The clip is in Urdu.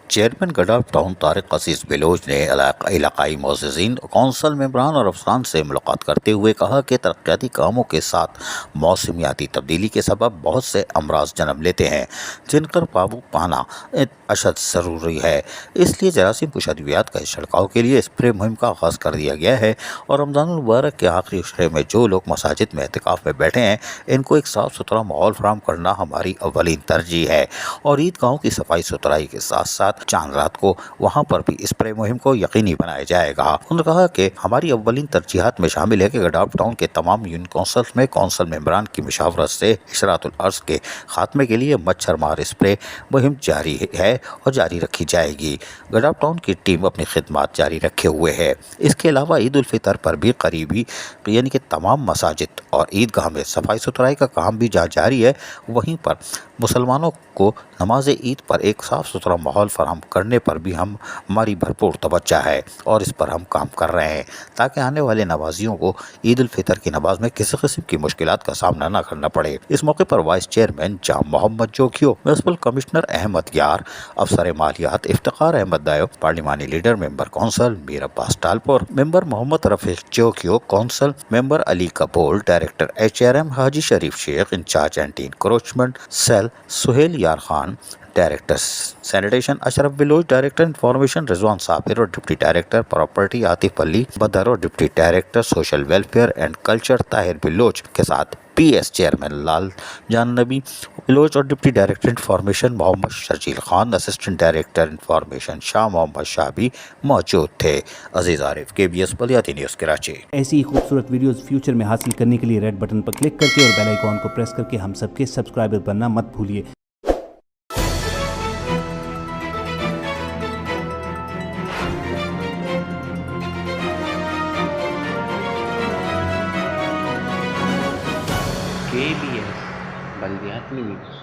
چیئرمین گڈاف ٹاؤن طارق عزیز بلوچ نے علاقائی معززین، کونسل ممبران اور افسران سے ملاقات کرتے ہوئے کہا کہ ترقیاتی کاموں کے ساتھ موسمیاتی تبدیلی کے سبب بہت سے امراض جنم لیتے ہیں جن پر قابو پانا اشد ضروری ہے۔ اس لیے جراثیم کش ادویات کا چھڑکاؤ کے لیے اسپرے مہم کا آغاز کر دیا گیا ہے اور رمضان المبارک کے آخری عشرے میں جو لوگ مساجد میں اعتکاف میں بیٹھے ہیں ان کو ایک صاف ستھرا ماحول فراہم کرنا ہماری اولین ترجیح ہے اور عیدگاہوں کی صفائی ستھرائی کے ساتھ ساتھ چاند رات کو وہاں پر بھی اسپرے مہم کو یقینی بنایا جائے گا۔ انہوں نے کہا کہ ہماری اولین ترجیحات میں شامل ہے کہ گڈاف ٹاؤن کے تمام یونین کونسلز میں کونسل ممبران کی مشاورت سے اشراط العرض کے خاتمے کے لیے مچھر مار اسپرے مہم جاری ہے اور جاری رکھی جائے گی۔ گڈاف ٹاؤن کی ٹیم اپنی خدمات جاری رکھے ہوئے ہے۔ اس کے علاوہ عید الفطر پر بھی قریبی یعنی کہ تمام مساجد اور عیدگاہ میں صفائی ستھرائی کا کام بھی جاری ہے، وہیں پر مسلمانوں کو نماز عید پر ایک صاف ستھرا ماحول فراہم کرنے پر بھی ہماری بھرپور توجہ ہے اور اس پر ہم کام کر رہے ہیں تاکہ آنے والے نمازیوں کو عید الفطر کی نماز میں کسی قسم کی مشکلات کا سامنا نہ کرنا پڑے۔ اس موقع پر vice chairman Jam Muhammad Jokhio, municipal commissioner Ahmed Yar, افسر مالیات افتخار احمد دایو، پارلیمانی leader member council Mir Abbas Talpur, member Muhammad Rafiq Jokhio, council member Ali Kapol, director HRM Haji Sharif Shaikh, incharge anti encroachment cell Sohail Yar Khan, director sanitation Ashraf Baloch, director information Rizwan Sabir اور deputy director property Atif Ali Badar اور deputy director social welfare and culture Tahir Baloch کے ساتھ PS چیئرمین لال جان نبی بلوچ اور deputy director information Muhammad Sharjeel Khan, assistant director information Shah Muhammad Shah بھی موجود تھے۔ عزیز عارف، KBS بلیاتی نیوز کراچی۔ ایسی ہی خوبصورت ویڈیوز فیوچر میں حاصل کرنے کے لیے ریڈ بٹن پر کلک کر کے اور بیل آئیکن کو پریس کر کے ہم سب کے سبسکرائبر بننا مت بھولیے۔ KBS بلدیاتی نیوز۔